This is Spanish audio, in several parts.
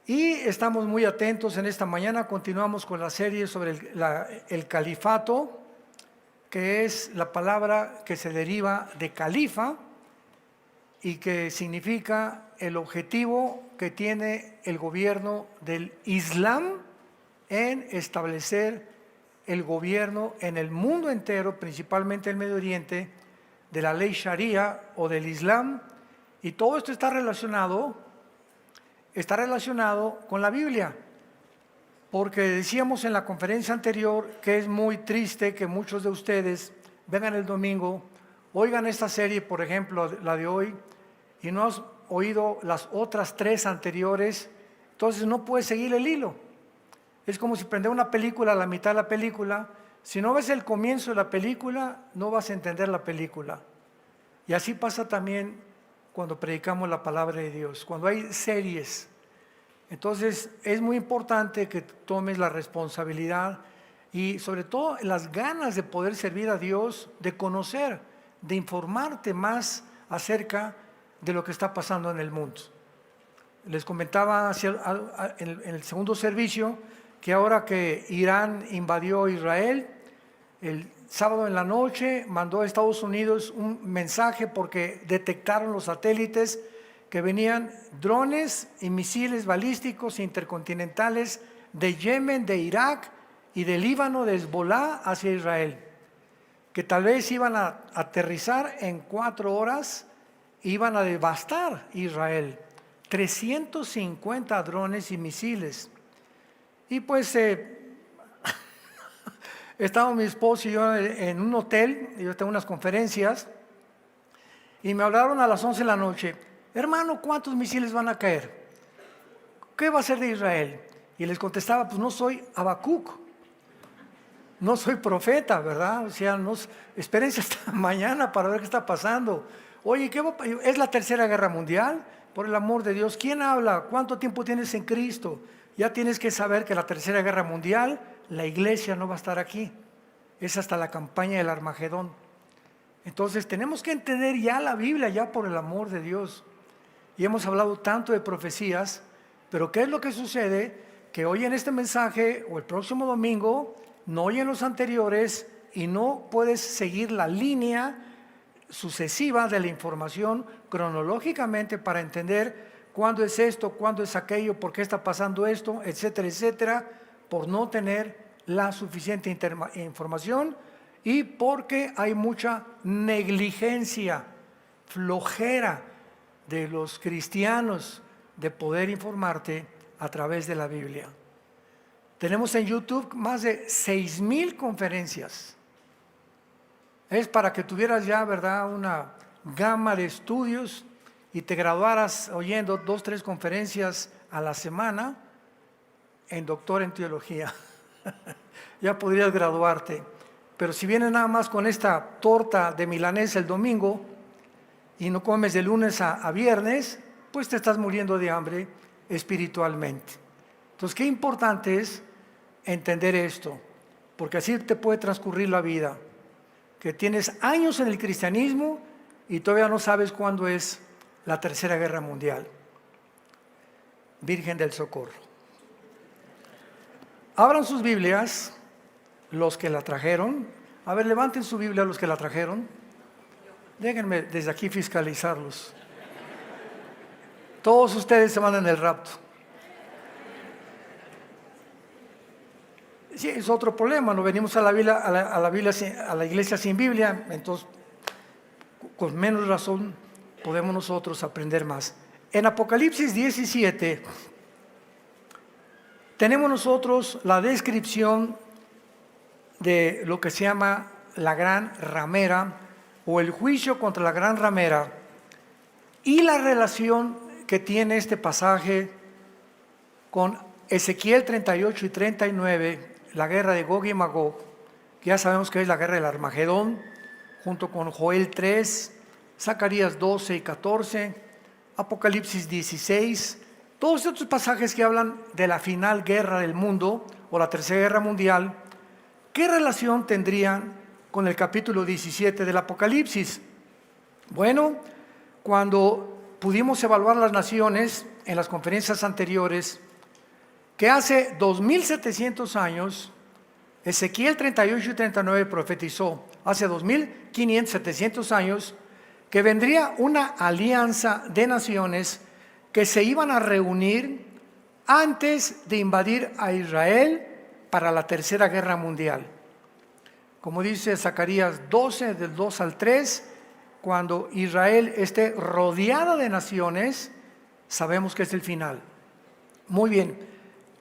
Y estamos muy atentos en esta mañana. Continuamos con la serie sobre el califato, que es la palabra que se deriva de califa y que significa el objetivo que tiene el gobierno del Islam en establecer el gobierno en el mundo entero, principalmente el Medio Oriente, de la ley Sharia o del Islam. Y todo esto está relacionado con la Biblia, porque decíamos en la conferencia anterior que es muy triste que muchos de ustedes vengan el domingo, oigan esta serie, por ejemplo, la de hoy, y no has oído las otras 3 anteriores, entonces no puedes seguir el hilo. Es como si prender una película a la mitad de la película. Si no ves el comienzo de la película, no vas a entender la película. Y así pasa también cuando predicamos la palabra de Dios, cuando hay series. Entonces es muy importante que tomes la responsabilidad y sobre todo las ganas de poder servir a Dios, de conocer, de informarte más acerca de lo que está pasando en el mundo. Les comentaba en el segundo servicio que ahora que Irán invadió Israel, el sábado en la noche mandó a Estados Unidos un mensaje porque detectaron los satélites que venían drones y misiles balísticos intercontinentales de Yemen, de Irak y de Líbano, de Hezbolá hacia Israel, que tal vez iban a aterrizar en 4 horas, iban a devastar Israel. 350 drones y misiles. Y pues estábamos mi esposo y yo en un hotel, y yo tengo unas conferencias, y me hablaron a las 11 de la noche, hermano, ¿cuántos misiles van a caer? ¿Qué va a ser de Israel? Y les contestaba, pues no soy Habacuc, no soy profeta, ¿verdad? O sea, espérense hasta mañana para ver qué está pasando. Oye, ¿es la tercera guerra mundial? Por el amor de Dios, ¿quién habla? ¿Cuánto tiempo tienes en Cristo? Ya tienes que saber que la tercera guerra mundial, la iglesia no va a estar aquí. Es hasta la campaña del Armagedón. Entonces tenemos que entender ya la Biblia, ya por el amor de Dios. Y hemos hablado tanto de profecías, pero ¿qué es lo que sucede? Que hoy en este mensaje o el próximo domingo, no oyen los anteriores y no puedes seguir la línea sucesiva de la información cronológicamente para entender cuándo es esto, cuándo es aquello, por qué está pasando esto, etcétera, etcétera, por no tener la suficiente información y porque hay mucha negligencia, flojera de los cristianos de poder informarte a través de la Biblia. Tenemos en YouTube más de 6,000 conferencias. Es para que tuvieras ya, ¿verdad?, una gama de estudios y te graduaras oyendo 2, 3 conferencias a la semana en doctor en teología. Ya podrías graduarte. Pero si vienes nada más con esta torta de milanesa el domingo y no comes de lunes a viernes, pues te estás muriendo de hambre espiritualmente. Entonces, qué importante es entender esto, porque así te puede transcurrir la vida, que tienes años en el cristianismo y todavía no sabes cuándo es la tercera guerra mundial. Virgen del Socorro. Abran sus Biblias, los que la trajeron. A ver, levanten su Biblia los que la trajeron. Déjenme desde aquí fiscalizarlos. Todos ustedes se van en el rapto. Sí, es otro problema, no venimos a la iglesia sin Biblia, entonces con menos razón podemos nosotros aprender más. En Apocalipsis 17 tenemos nosotros la descripción de lo que se llama la gran ramera o el juicio contra la gran ramera y la relación que tiene este pasaje con Ezequiel 38 y 39, la guerra de Gog y Magog, que ya sabemos que es la guerra del Armagedón, junto con Joel 3, Zacarías 12 y 14, Apocalipsis 16, todos estos pasajes que hablan de la final guerra del mundo o la tercera guerra mundial. ¿Qué relación tendrían con el capítulo 17 del Apocalipsis? Bueno, cuando pudimos evaluar las naciones en las conferencias anteriores, que hace 2700 años, Ezequiel 38 y 39 profetizó, hace 2500, 700 años, que vendría una alianza de naciones que se iban a reunir antes de invadir a Israel para la Tercera Guerra Mundial. Como dice Zacarías 12, del 2 al 3, cuando Israel esté rodeada de naciones, sabemos que es el final. Muy bien,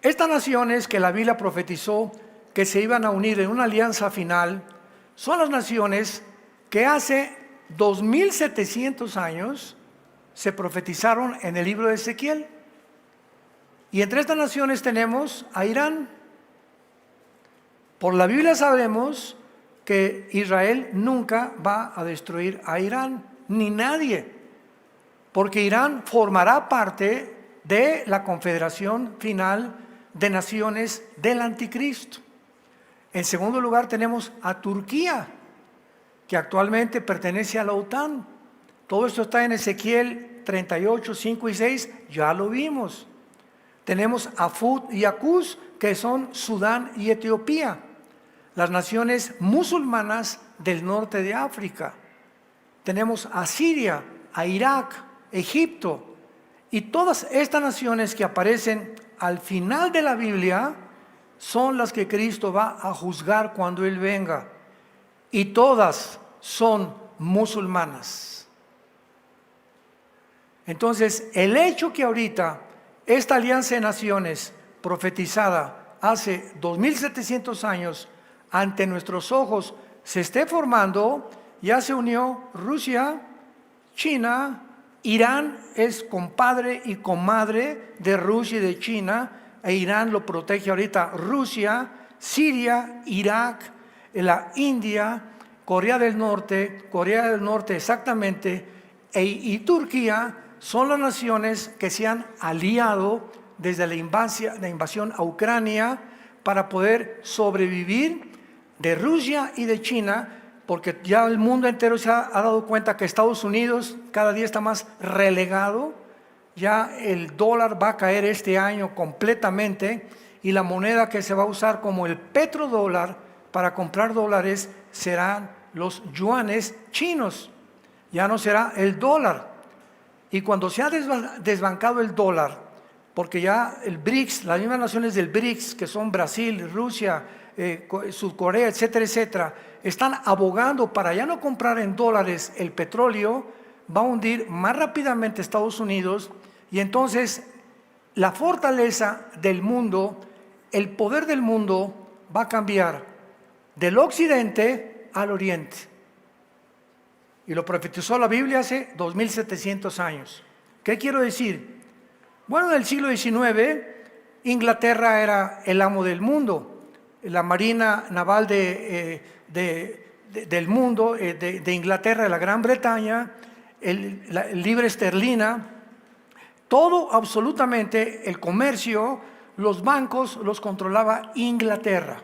estas naciones que la Biblia profetizó que se iban a unir en una alianza final, son las naciones que hace 2700 años se profetizaron en el libro de Ezequiel. Y entre estas naciones tenemos a Irán. Por la Biblia sabemos que Israel nunca va a destruir a Irán, ni nadie, porque Irán formará parte de la confederación final de naciones del anticristo. En segundo lugar tenemos a Turquía, que actualmente pertenece a la OTAN. Todo esto está en Ezequiel 38, 5 y 6, ya lo vimos. Tenemos a Fud y a Cus, que son Sudán y Etiopía, las naciones musulmanas del norte de África. Tenemos a Siria, a Irak, Egipto, y todas estas naciones que aparecen al final de la Biblia son las que Cristo va a juzgar cuando Él venga, y todas son musulmanas. Entonces, el hecho que ahorita esta alianza de naciones profetizada hace 2700 años ante nuestros ojos se esté formando, ya se unió Rusia, China, Irán es compadre y comadre de Rusia y de China, e Irán lo protege ahorita Rusia, Siria, Irak, la India, Corea del Norte exactamente, y Turquía son las naciones que se han aliado desde la invasión a Ucrania para poder sobrevivir de Rusia y de China, porque ya el mundo entero se ha dado cuenta que Estados Unidos cada día está más relegado. Ya el dólar va a caer este año completamente y la moneda que se va a usar como el petrodólar para comprar dólares serán los yuanes chinos, ya no será el dólar. Y cuando se ha desbancado el dólar, porque ya el BRICS, las mismas naciones del BRICS, que son Brasil, Rusia, Sudcorea, etcétera, etcétera, están abogando para ya no comprar en dólares el petróleo, va a hundir más rápidamente Estados Unidos, y entonces la fortaleza del mundo, el poder del mundo va a cambiar del occidente al oriente. Y lo profetizó la Biblia hace 2700 años. ¿Qué quiero decir? Bueno, en el siglo XIX, Inglaterra era el amo del mundo. La marina naval del mundo, de Inglaterra, de la Gran Bretaña, la libra esterlina, todo absolutamente, el comercio, los bancos los controlaba Inglaterra.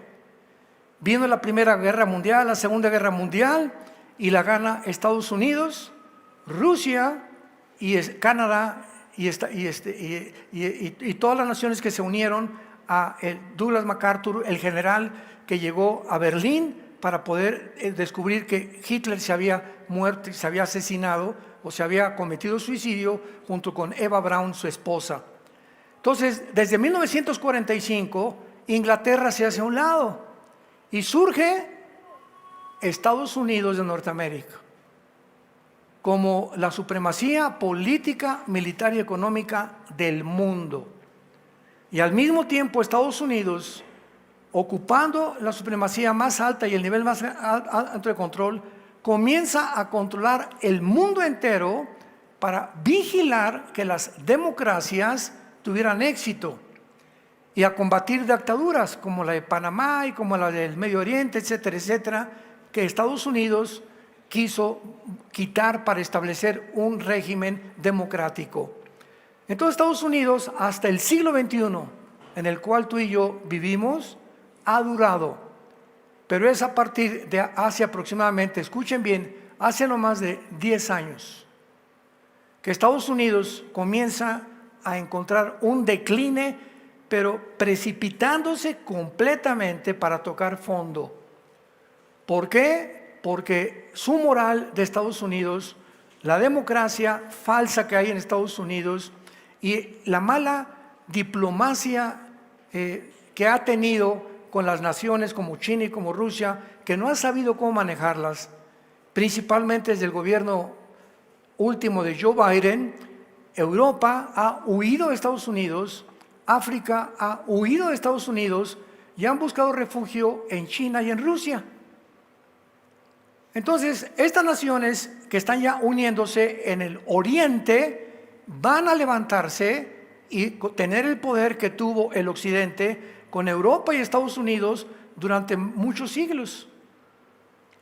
Vino la Primera Guerra Mundial, la Segunda Guerra Mundial, y la gana Estados Unidos, Rusia y Canadá y todas las naciones que se unieron a Douglas MacArthur, el general que llegó a Berlín para poder descubrir que Hitler se había muerto, se había asesinado o se había cometido suicidio junto con Eva Braun, su esposa. Entonces, desde 1945, Inglaterra se hace a un lado y surge Estados Unidos de Norteamérica como la supremacía política, militar y económica del mundo. Y al mismo tiempo Estados Unidos, ocupando la supremacía más alta y el nivel más alto de control, comienza a controlar el mundo entero para vigilar que las democracias tuvieran éxito y a combatir dictaduras como la de Panamá y como la del Medio Oriente, etcétera, etcétera, que Estados Unidos quiso quitar para establecer un régimen democrático. Entonces Estados Unidos, hasta el siglo XXI, en el cual tú y yo vivimos, ha durado, pero es a partir de hace aproximadamente, escuchen bien, hace no más de 10 años, que Estados Unidos comienza a encontrar un decline pero precipitándose completamente para tocar fondo. ¿Por qué? Porque su moral de Estados Unidos, la democracia falsa que hay en Estados Unidos y la mala diplomacia que ha tenido con las naciones como China y como Rusia, que no ha sabido cómo manejarlas, principalmente desde el gobierno último de Joe Biden. Europa ha huido de Estados Unidos, África ha huido de Estados Unidos y han buscado refugio en China y en Rusia. Entonces, estas naciones que están ya uniéndose en el oriente van a levantarse y tener el poder que tuvo el occidente con Europa y Estados Unidos durante muchos siglos.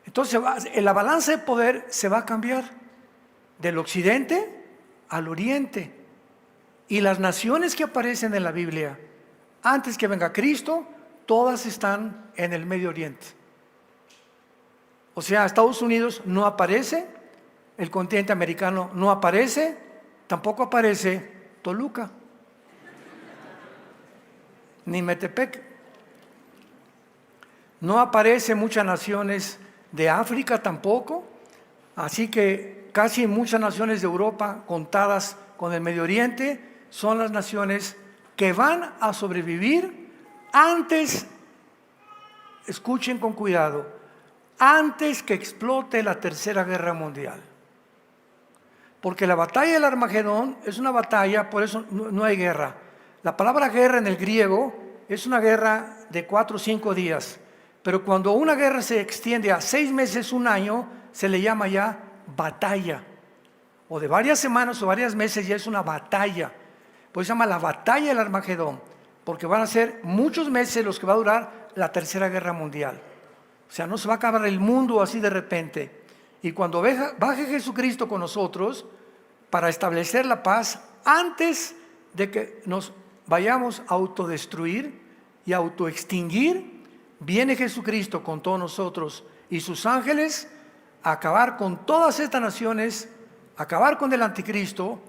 Entonces, la balanza de poder se va a cambiar del occidente al oriente. Y las naciones que aparecen en la Biblia, antes que venga Cristo, todas están en el Medio Oriente. O sea, Estados Unidos no aparece, el continente americano no aparece, tampoco aparece Toluca, ni Metepec. No aparece muchas naciones de África tampoco, así que casi muchas naciones de Europa, contadas con el Medio Oriente, son las naciones que van a sobrevivir antes, escuchen con cuidado, antes que explote la Tercera Guerra Mundial. Porque la batalla del Armagedón es una batalla, por eso no hay guerra. La palabra guerra en el griego es una guerra de 4 o 5 días, pero cuando una guerra se extiende a 6 meses, un año, se le llama ya batalla. O de varias semanas o varios meses ya es una batalla. Por eso se llama la batalla del Armagedón, porque van a ser muchos meses los que va a durar la Tercera Guerra Mundial. O sea, no se va a acabar el mundo así de repente. Y cuando baje Jesucristo con nosotros para establecer la paz, antes de que nos vayamos a autodestruir y autoextinguir, viene Jesucristo con todos nosotros y sus ángeles a acabar con todas estas naciones, a acabar con el anticristo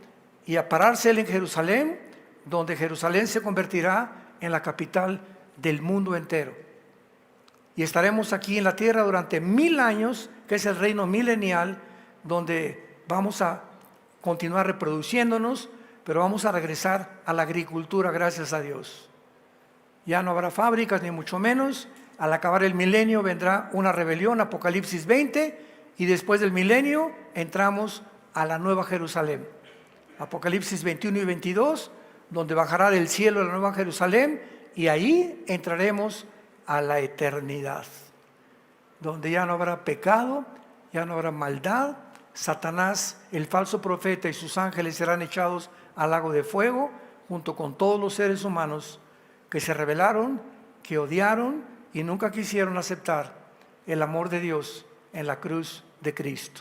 y a pararse él en Jerusalén, donde Jerusalén se convertirá en la capital del mundo entero. Y estaremos aquí en la tierra durante 1000 años, que es el reino milenial, donde vamos a continuar reproduciéndonos, pero vamos a regresar a la agricultura, gracias a Dios. Ya no habrá fábricas, ni mucho menos. Al acabar el milenio vendrá una rebelión, Apocalipsis 20, y después del milenio entramos a la Nueva Jerusalén. Apocalipsis 21 y 22, donde bajará del cielo la Nueva Jerusalén, y ahí entraremos a la eternidad, donde ya no habrá pecado, ya no habrá maldad. Satanás, el falso profeta y sus ángeles serán echados al lago de fuego, junto con todos los seres humanos que se rebelaron, que odiaron y nunca quisieron aceptar el amor de Dios en la cruz de Cristo.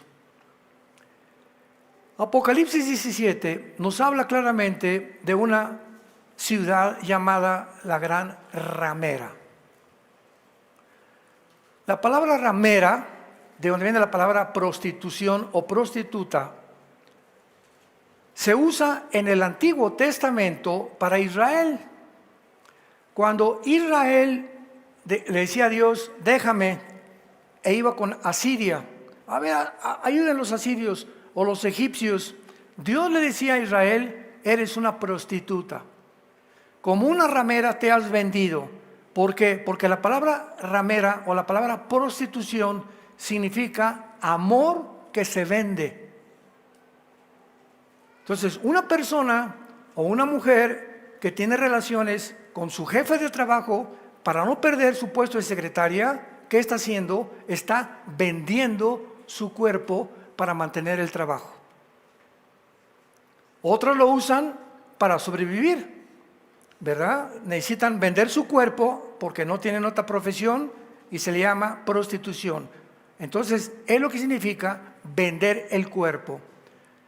Apocalipsis 17 nos habla claramente de una ciudad llamada la Gran Ramera. La palabra ramera, de donde viene la palabra prostitución o prostituta, se usa en el Antiguo Testamento para Israel. Cuando Israel le decía a Dios, déjame, e iba con Asiria, a ver, ayuden los asirios o los egipcios, Dios le decía a Israel, eres una prostituta, como una ramera te has vendido. ¿Por qué? Porque la palabra ramera o la palabra prostitución significa amor que se vende. Entonces, una persona o una mujer que tiene relaciones con su jefe de trabajo para no perder su puesto de secretaria, ¿qué está haciendo? Está vendiendo su cuerpo para mantener el trabajo. Otros lo usan para sobrevivir, ¿verdad? Necesitan vender su cuerpo porque no tienen otra profesión y se le llama prostitución. Entonces, es lo que significa vender el cuerpo.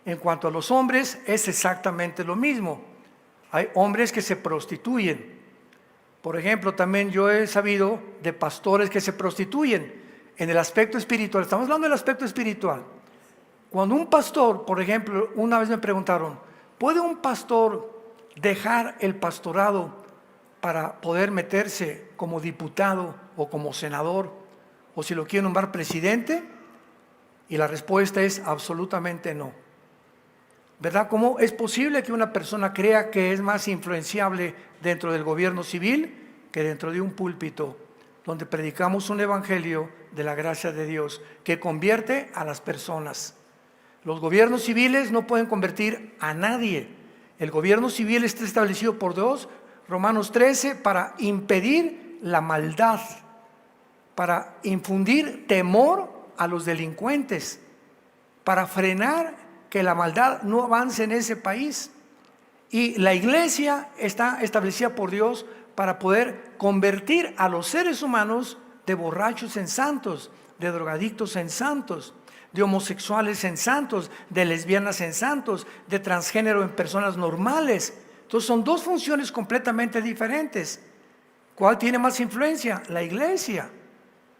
En cuanto a los hombres, es exactamente lo mismo. Hay hombres que se prostituyen. Por ejemplo, también yo he sabido de pastores que se prostituyen en el aspecto espiritual. Estamos hablando del aspecto espiritual. Cuando un pastor, por ejemplo, una vez me preguntaron, ¿puede un pastor dejar el pastorado para poder meterse como diputado o como senador, o si lo quiere nombrar presidente? Y la respuesta es absolutamente no. ¿Verdad? ¿Cómo es posible que una persona crea que es más influenciable dentro del gobierno civil que dentro de un púlpito donde predicamos un evangelio de la gracia de Dios que convierte a las personas? Los gobiernos civiles no pueden convertir a nadie. El gobierno civil está establecido por Dios, Romanos 13, para impedir la maldad, para infundir temor a los delincuentes, para frenar que la maldad no avance en ese país. Y la iglesia está establecida por Dios para poder convertir a los seres humanos de borrachos en santos, de drogadictos en santos, de homosexuales en santos, de lesbianas en santos, de transgénero en personas normales. Entonces son dos funciones completamente diferentes. ¿Cuál tiene más influencia? La iglesia.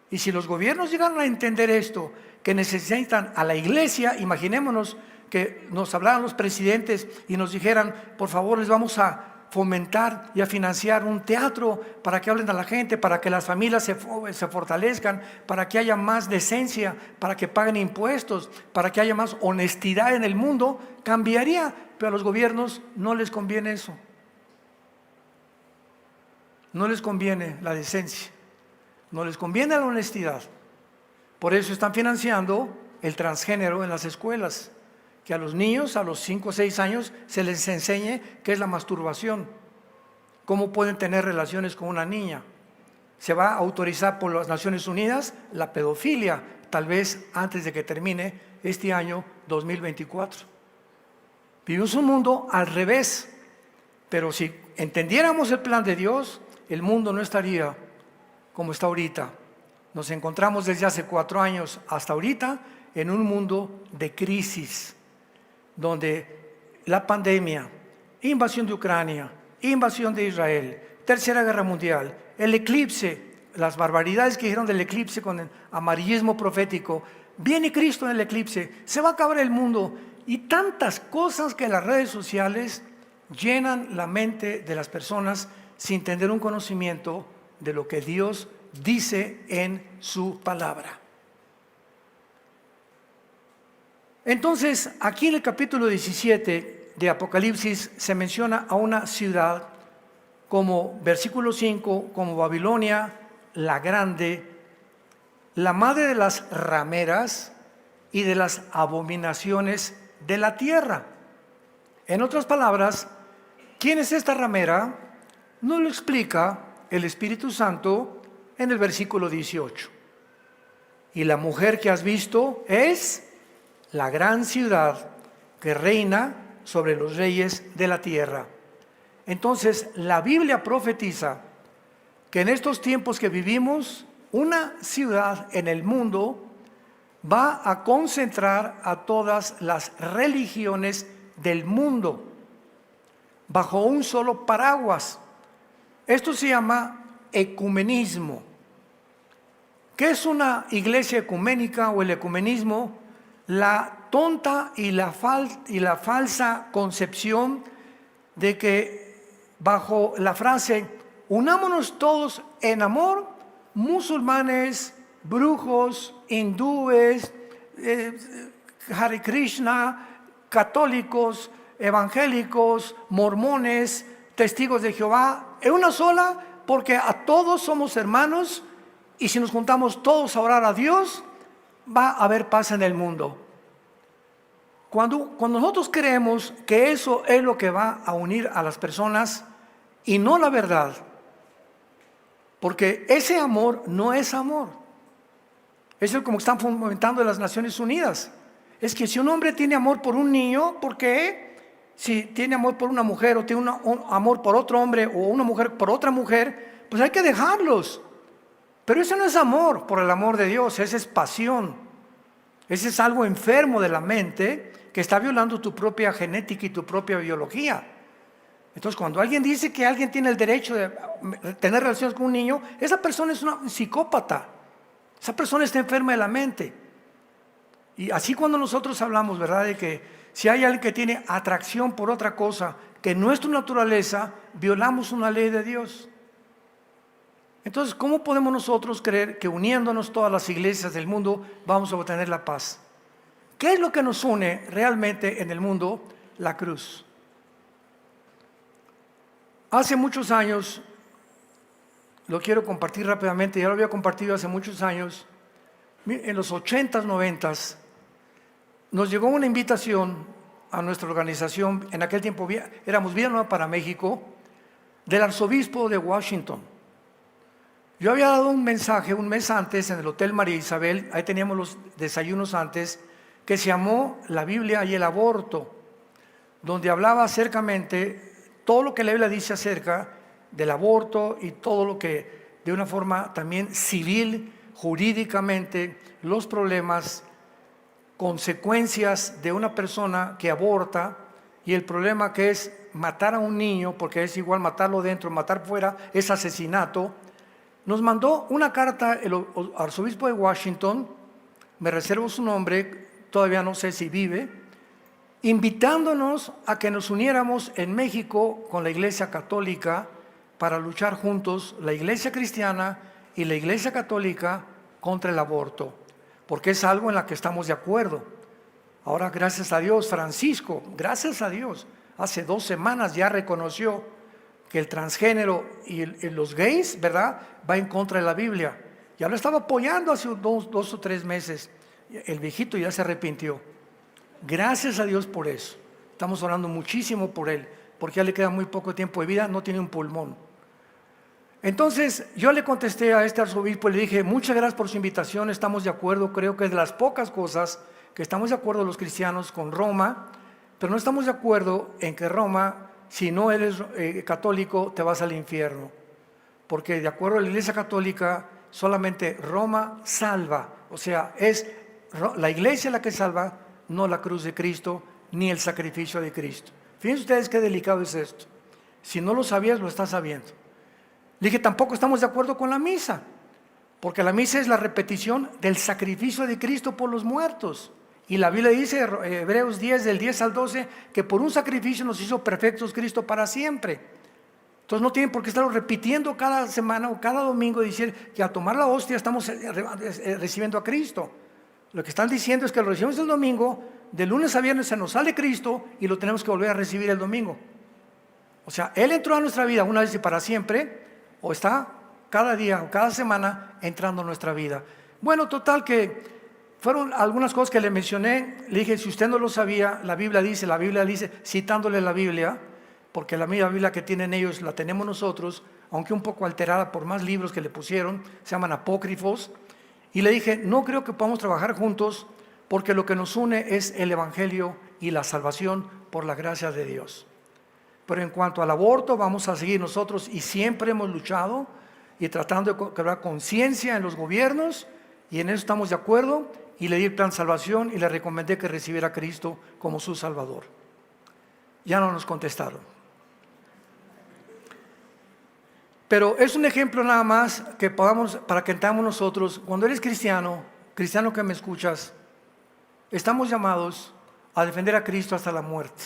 Y si los gobiernos llegaran a entender esto, que necesitan a la iglesia, imaginémonos que nos hablaran los presidentes y nos dijeran, por favor, les vamos a fomentar y a financiar un teatro para que hablen a la gente, para que las familias se fortalezcan, para que haya más decencia, para que paguen impuestos, para que haya más honestidad en el mundo, cambiaría. Pero a los gobiernos no les conviene eso. No les conviene la decencia, no les conviene la honestidad. Por eso están financiando el transgénero en las escuelas, que a los niños a los 5 o 6 años se les enseñe qué es la masturbación, cómo pueden tener relaciones con una niña. Se va a autorizar por las Naciones Unidas la pedofilia, tal vez antes de que termine este año 2024. Vivimos un mundo al revés, pero si entendiéramos el plan de Dios, el mundo no estaría como está ahorita. Nos encontramos desde hace 4 años hasta ahorita en un mundo de crisis, donde la pandemia, invasión de Ucrania, invasión de Israel, Tercera Guerra Mundial, el eclipse, las barbaridades que dijeron del eclipse con el amarillismo profético, viene Cristo en el eclipse, se va a acabar el mundo, y tantas cosas que las redes sociales llenan la mente de las personas sin tener un conocimiento de lo que Dios dice en su palabra. Entonces, aquí en el capítulo 17 de Apocalipsis se menciona a una ciudad como, versículo 5, como Babilonia la grande, la madre de las rameras y de las abominaciones de la tierra. En otras palabras, ¿quién es esta ramera? Nos lo explica el Espíritu Santo en el versículo 18. Y la mujer que has visto es la gran ciudad que reina sobre los reyes de la tierra. Entonces, la Biblia profetiza que en estos tiempos que vivimos, una ciudad en el mundo va a concentrar a todas las religiones del mundo bajo un solo paraguas. Esto se llama ecumenismo. ¿Qué es una iglesia ecuménica o el ecumenismo? La tonta y la falsa concepción de que bajo la frase unámonos todos en amor, musulmanes, brujos, hindúes, Hare Krishna, católicos, evangélicos, mormones, testigos de Jehová, en una sola, porque a todos somos hermanos y si nos juntamos todos a orar a Dios, va a haber paz en el mundo. Cuando nosotros creemos que eso es lo que va a unir a las personas y no la verdad, porque ese amor no es amor. Eso es como están fomentando las Naciones Unidas. Es que si un hombre tiene amor por un niño, ¿por qué? Si tiene amor por una mujer o tiene un amor por otro hombre o una mujer por otra mujer, pues hay que dejarlos. Pero eso no es amor por el amor de Dios, esa es pasión. Ese es algo enfermo de la mente que está violando tu propia genética y tu propia biología. Entonces, cuando alguien dice que alguien tiene el derecho de tener relaciones con un niño, esa persona es una psicópata. Esa persona está enferma de la mente. Y así cuando nosotros hablamos, ¿verdad?, de que si hay alguien que tiene atracción por otra cosa que no es tu naturaleza, violamos una ley de Dios. Entonces, ¿cómo podemos nosotros creer que uniéndonos todas las iglesias del mundo vamos a obtener la paz? ¿Qué es lo que nos une realmente en el mundo? La cruz. Hace muchos años, lo quiero compartir rápidamente, ya lo había compartido hace muchos años, en los 80s, 90s, nos llegó una invitación a nuestra organización, en aquel tiempo éramos Vida Nueva para México, del arzobispo de Washington. Yo había dado un mensaje un mes antes en el Hotel María Isabel, ahí teníamos los desayunos antes, que se llamó La Biblia y el aborto, donde hablaba acercamente todo lo que la Biblia dice acerca del aborto y todo lo que de una forma también civil, jurídicamente, los problemas, consecuencias de una persona que aborta y el problema que es matar a un niño, porque es igual matarlo dentro, matar fuera, es asesinato. Nos mandó una carta el arzobispo de Washington, me reservo su nombre, todavía no sé si vive, invitándonos a que nos uniéramos en México con la Iglesia Católica para luchar juntos, la Iglesia Cristiana y la Iglesia Católica, contra el aborto, porque es algo en la que estamos de acuerdo. Ahora, gracias a Dios, Francisco, gracias a Dios, hace 2 semanas ya reconoció que el transgénero y los gays, ¿verdad?, va en contra de la Biblia. Ya lo estaba apoyando hace 2 o 3 meses. El viejito ya se arrepintió. Gracias a Dios por eso. Estamos orando muchísimo por él, porque ya le queda muy poco tiempo de vida, no tiene un pulmón. Entonces yo le contesté a este arzobispo y le dije, muchas gracias por su invitación, estamos de acuerdo, creo que es de las pocas cosas que estamos de acuerdo los cristianos con Roma, pero no estamos de acuerdo en que Roma, si no eres católico, te vas al infierno, porque de acuerdo a la Iglesia Católica, solamente Roma salva, o sea, es la Iglesia la que salva, no la cruz de Cristo, ni el sacrificio de Cristo. Fíjense ustedes qué delicado es esto. Si no lo sabías, lo estás sabiendo. Le dije, tampoco estamos de acuerdo con la misa, porque la misa es la repetición del sacrificio de Cristo por los muertos. Y la Biblia dice, Hebreos 10, del 10 al 12, que por un sacrificio nos hizo perfectos Cristo para siempre. Entonces no tienen por qué estarlo repitiendo cada semana o cada domingo y decir que al tomar la hostia estamos recibiendo a Cristo. Lo que están diciendo es que lo recibimos el domingo, de lunes a viernes se nos sale Cristo y lo tenemos que volver a recibir el domingo. O sea, Él entró a nuestra vida una vez y para siempre, o está cada día o cada semana entrando a nuestra vida. Bueno, total que fueron algunas cosas que le mencioné. Le dije, si usted no lo sabía, la Biblia dice, citándole la Biblia, porque la misma Biblia que tienen ellos la tenemos nosotros, aunque un poco alterada por más libros que le pusieron, se llaman apócrifos. Y le dije, no creo que podamos trabajar juntos, porque lo que nos une es el Evangelio y la salvación por la gracia de Dios. Pero en cuanto al aborto, vamos a seguir nosotros, y siempre hemos luchado y tratando de crear conciencia en los gobiernos, y en eso estamos de acuerdo, y le di el plan salvación y le recomendé que recibiera a Cristo como su Salvador. Ya no nos contestaron. Pero es un ejemplo nada más que podamos, para que entendamos nosotros, cuando eres cristiano, cristiano que me escuchas, estamos llamados a defender a Cristo hasta la muerte.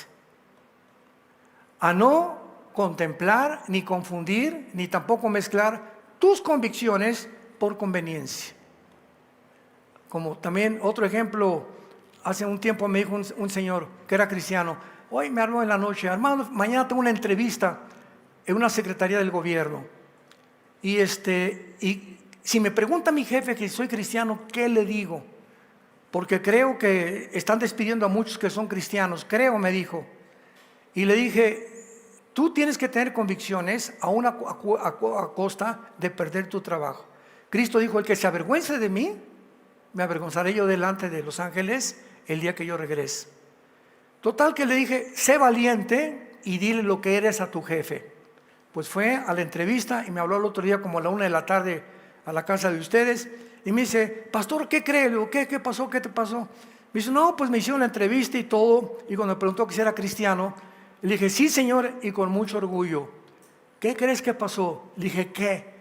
A no contemplar, ni confundir, ni tampoco mezclar tus convicciones por conveniencia. Como también otro ejemplo, hace un tiempo me dijo un señor que era cristiano, hoy me habló en la noche, hermano, mañana tengo una entrevista en una secretaría del gobierno. Y si me pregunta mi jefe que soy cristiano, ¿qué le digo? Porque creo que están despidiendo a muchos que son cristianos, creo, me dijo. Y le dije, tú tienes que tener convicciones aún a costa de perder tu trabajo. Cristo dijo, el que se avergüence de mí, me avergonzaré yo delante de los ángeles el día que yo regrese. Total que le dije, sé valiente y dile lo que eres a tu jefe. Pues fue a la entrevista y me habló el otro día como a la 1 de la tarde a la casa de ustedes y me dice, pastor, ¿qué cree? Le digo, ¿qué pasó? ¿Qué te pasó? Me dice, no, pues me hicieron la entrevista y todo, y cuando me preguntó que si era cristiano, le dije, sí, señor, y con mucho orgullo. ¿Qué crees que pasó? Le dije, ¿qué?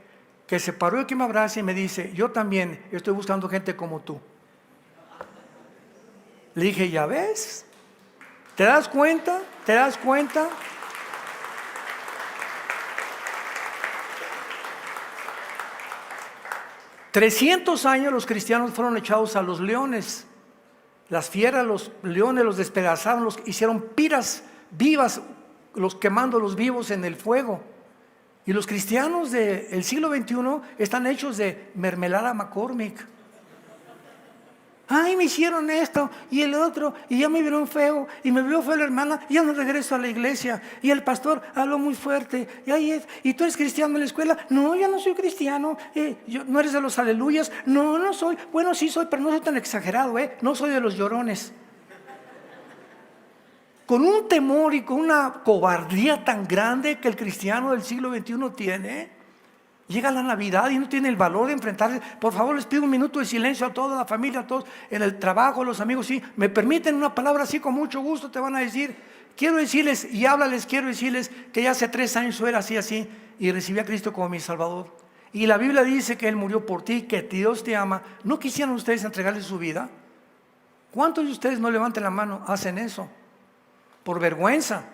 Que se paró y que me abraza y me dice, yo también estoy buscando gente como tú. Le dije, ¿ya ves? ¿Te das cuenta? ¿Te das cuenta? 300 años los cristianos fueron echados a los leones. Las fieras, los leones los despedazaron, los hicieron piras vivas, los quemando los vivos en el fuego. Y los cristianos del siglo XXI están hechos de mermelada McCormick. Ay, me hicieron esto y el otro, y ya me vieron feo, y me vio feo la hermana, y ya no regreso a la iglesia, y el pastor habló muy fuerte, y tú eres cristiano en la escuela. No, yo no soy cristiano. ¿No eres de los aleluyas? No, no soy. Bueno, sí soy, pero no soy tan exagerado, no soy de los llorones. Con un temor y con una cobardía tan grande que el cristiano del siglo XXI tiene. Llega la Navidad y no tiene el valor de enfrentarse. Por favor, les pido un minuto de silencio a toda la familia, a todos en el trabajo, los amigos. Sí, me permiten una palabra así, con mucho gusto te van a decir. Quiero decirles, y háblales, quiero decirles que ya hace 3 años yo era así, y recibí a Cristo como mi Salvador. Y la Biblia dice que Él murió por ti, que Dios te ama. ¿No quisieran ustedes entregarle su vida? ¿Cuántos de ustedes, no levanten la mano, hacen eso? Por vergüenza.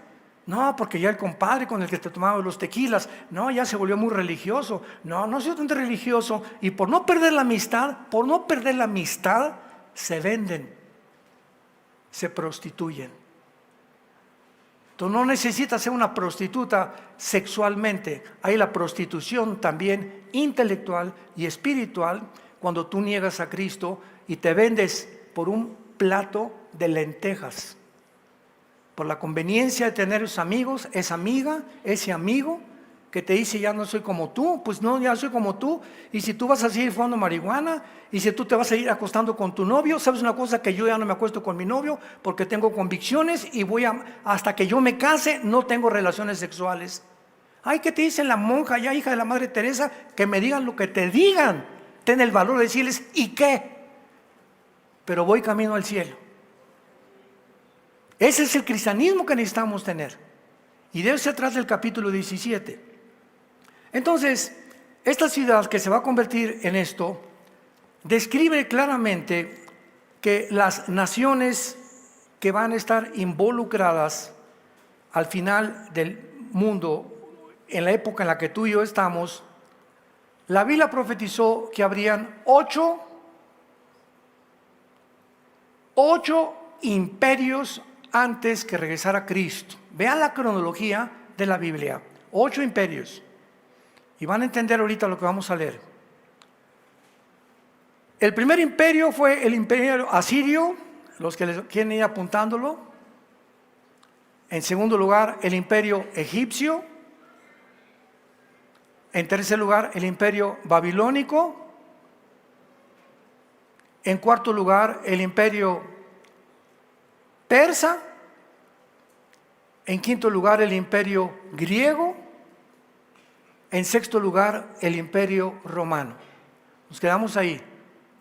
No, porque ya el compadre con el que te tomaba los tequilas, no, ya se volvió muy religioso. No, no soy tan religioso. Y por no perder la amistad, se venden, se prostituyen. Tú no necesitas ser una prostituta sexualmente. Hay la prostitución también intelectual y espiritual cuando tú niegas a Cristo y te vendes por un plato de lentejas. Por la conveniencia de tener esos amigos, esa amiga, ese amigo que te dice ya no soy como tú. Pues no, ya soy como tú. Y si tú vas a seguir fumando marihuana, y si tú te vas a ir acostando con tu novio, ¿sabes una cosa? Que yo ya no me acuesto con mi novio porque tengo convicciones y hasta que yo me case no tengo relaciones sexuales. Ay, ¿qué te dice la monja ya, hija de la Madre Teresa? Que me digan lo que te digan. Ten el valor de decirles, ¿y qué? Pero voy camino al cielo. Ese es el cristianismo que necesitamos tener. Y de eso se trata el capítulo 17. Entonces, esta ciudad que se va a convertir en esto, describe claramente que las naciones que van a estar involucradas al final del mundo, en la época en la que tú y yo estamos, la Biblia profetizó que habrían 8 imperios antes que regresara Cristo. Vean la cronología de la Biblia. 8 imperios. Y van a entender ahorita lo que vamos a leer. El primer imperio fue el imperio asirio, los que les quieren ir apuntándolo. En segundo lugar, el imperio egipcio. En tercer lugar, el imperio babilónico. En cuarto lugar, el imperio persa. En quinto lugar, el imperio griego. En sexto lugar, el imperio romano. Nos quedamos ahí,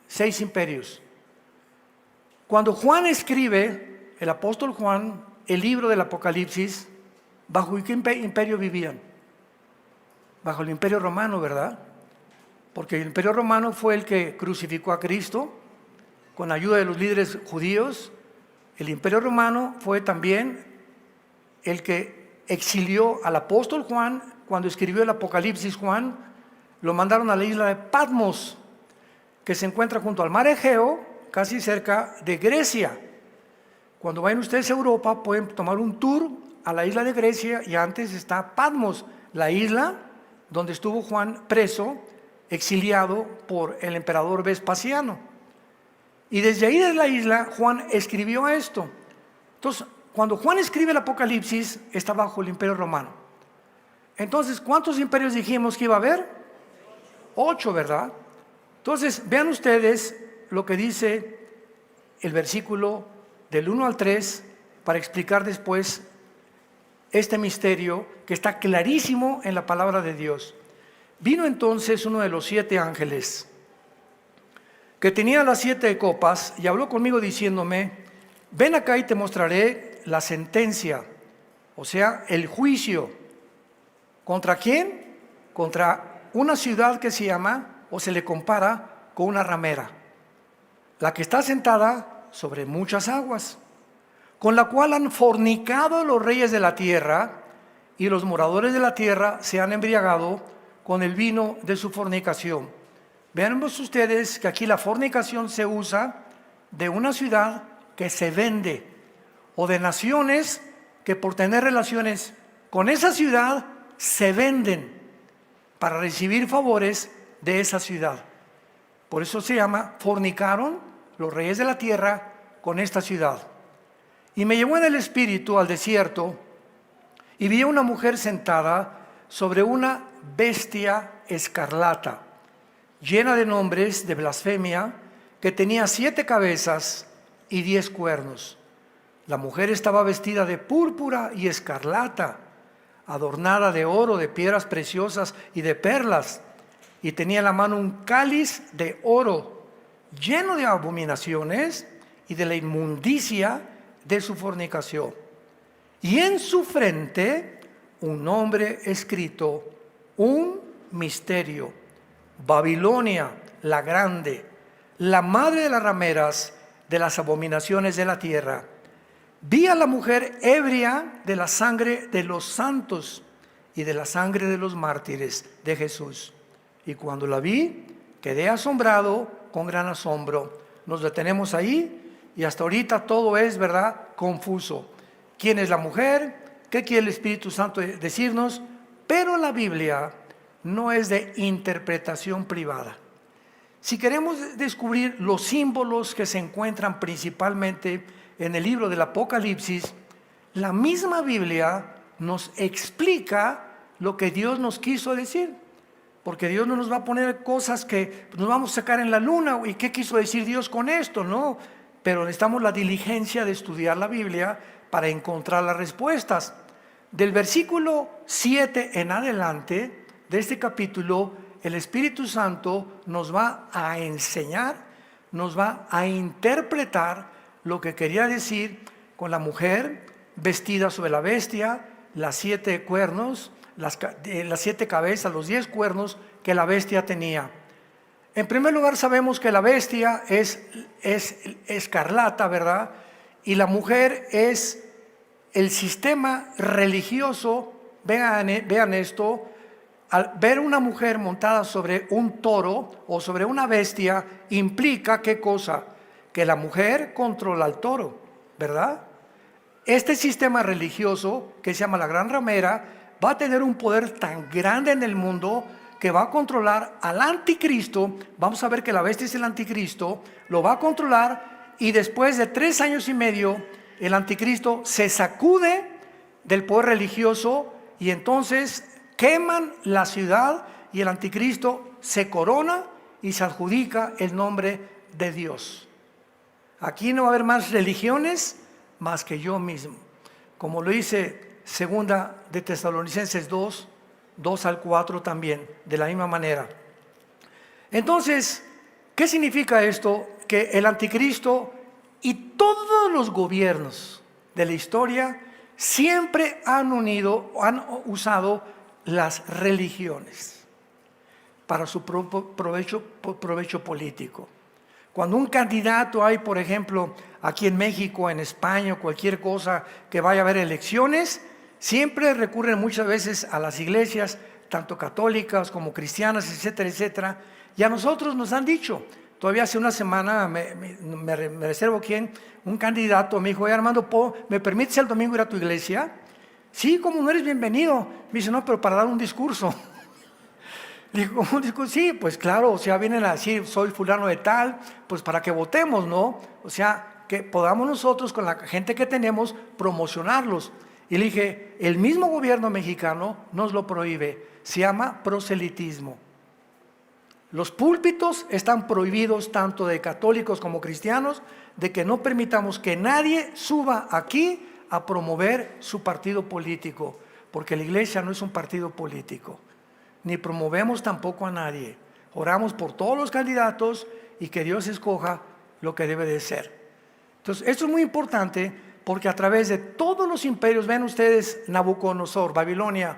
6 imperios. Cuando Juan escribe, el apóstol Juan, el libro del Apocalipsis, ¿bajo qué imperio vivían? Bajo el imperio romano, ¿verdad? Porque el imperio romano fue el que crucificó a Cristo con ayuda de los líderes judíos. El imperio romano fue también el que exilió al apóstol Juan. Cuando escribió el Apocalipsis Juan, lo mandaron a la isla de Patmos, que se encuentra junto al mar Egeo, casi cerca de Grecia. Cuando vayan ustedes a Europa, pueden tomar un tour a la isla de Grecia, y antes está Patmos, la isla donde estuvo Juan preso, exiliado por el emperador Vespasiano. Y desde ahí, de la isla, Juan escribió esto. Entonces, cuando Juan escribe el Apocalipsis, está bajo el imperio romano. Entonces, ¿cuántos imperios dijimos que iba a haber? 8, ¿verdad? Entonces, vean ustedes lo que dice el versículo del 1 al 3 para explicar después este misterio que está clarísimo en la palabra de Dios. Vino entonces uno de los 7 ángeles que tenía las 7 copas y habló conmigo diciéndome: ven acá y te mostraré la sentencia, o sea, el juicio. ¿Contra quién? Contra una ciudad que se llama, o se le compara con una ramera, la que está sentada sobre muchas aguas, con la cual han fornicado los reyes de la tierra, y los moradores de la tierra se han embriagado con el vino de su fornicación. Veamos ustedes que aquí la fornicación se usa de una ciudad que se vende, o de naciones que por tener relaciones con esa ciudad se venden para recibir favores de esa ciudad. Por eso se llama, fornicaron los reyes de la tierra con esta ciudad. Y me llevó en el espíritu al desierto y vi a una mujer sentada sobre una bestia escarlata, llena de nombres de blasfemia, que tenía 7 cabezas y 10 cuernos. La mujer estaba vestida de púrpura y escarlata, adornada de oro, de piedras preciosas y de perlas, y tenía en la mano un cáliz de oro, lleno de abominaciones y de la inmundicia de su fornicación. Y en su frente un nombre escrito, un misterio: Babilonia la grande, la madre de las rameras de las abominaciones de la tierra. Vi a la mujer ebria de la sangre de los santos y de la sangre de los mártires de Jesús. Y cuando la vi, quedé asombrado con gran asombro. Nos detenemos ahí y hasta ahorita todo es, ¿verdad?, confuso. ¿Quién es la mujer? ¿Qué quiere el Espíritu Santo decirnos? Pero la Biblia no es de interpretación privada. Si queremos descubrir los símbolos que se encuentran principalmente en el libro del Apocalipsis, la misma Biblia nos explica lo que Dios nos quiso decir. Porque Dios no nos va a poner cosas que nos vamos a sacar en la luna. ¿Y qué quiso decir Dios con esto? No, pero necesitamos la diligencia de estudiar la Biblia para encontrar las respuestas. Del versículo 7 en adelante de este capítulo, el Espíritu Santo nos va a enseñar, nos va a interpretar lo que quería decir con la mujer vestida sobre la bestia, las 7 cuernos, las 7 cabezas, los 10 cuernos que la bestia tenía. En primer lugar, sabemos que la bestia es escarlata, ¿verdad? Y la mujer es el sistema religioso. Vean esto. Al ver una mujer montada sobre un toro o sobre una bestia, implica ¿qué cosa? Que la mujer controla al toro, ¿verdad? Este sistema religioso, que se llama la Gran Ramera, va a tener un poder tan grande en el mundo que va a controlar al anticristo. Vamos a ver que la bestia es el anticristo, lo va a controlar, y después de 3 años y medio, el anticristo se sacude del poder religioso y entonces queman la ciudad y el anticristo se corona y se adjudica el nombre de Dios. Aquí no va a haber más religiones más que yo mismo, como lo dice Segunda de Tesalonicenses 2 al 4 también, de la misma manera. Entonces, ¿qué significa esto? Que el anticristo y todos los gobiernos de la historia siempre han usado las religiones para su provecho político. Cuando un candidato hay, por ejemplo, aquí en México, en España, cualquier cosa que vaya a haber elecciones, siempre recurren muchas veces a las iglesias, tanto católicas como cristianas, etcétera, etcétera. Y a nosotros nos han dicho, todavía hace una semana me reservo un candidato me dijo: oye, Armando, ¿me permites el domingo ir a tu iglesia? Sí, como no eres bienvenido. Me dice: no, pero para dar un discurso. Digo, ¿un discurso? Sí, pues claro, o sea, vienen a decir, soy fulano de tal, pues para que votemos, ¿no? O sea, que podamos nosotros con la gente que tenemos promocionarlos. Y le dije, el mismo gobierno mexicano nos lo prohíbe, se llama proselitismo. Los púlpitos están prohibidos tanto de católicos como cristianos, de que no permitamos que nadie suba aquí a promover su partido político, porque la iglesia no es un partido político, ni promovemos tampoco a nadie. Oramos por todos los candidatos y que Dios escoja lo que debe de ser. Entonces, esto es muy importante porque a través de todos los imperios, ven ustedes Nabucodonosor, Babilonia,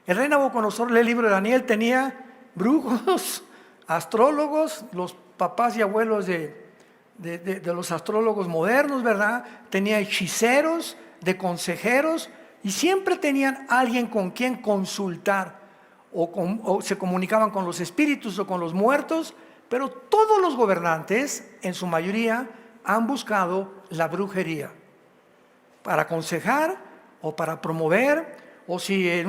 el rey Nabucodonosor, lee el libro de Daniel, tenía brujos, astrólogos, los papás y abuelos de los astrólogos modernos, ¿verdad? Tenía hechiceros, de consejeros, y siempre tenían alguien con quien consultar, o se comunicaban con los espíritus o con los muertos Pero todos los gobernantes, en su mayoría, han buscado la brujería para aconsejar o para promover, o si en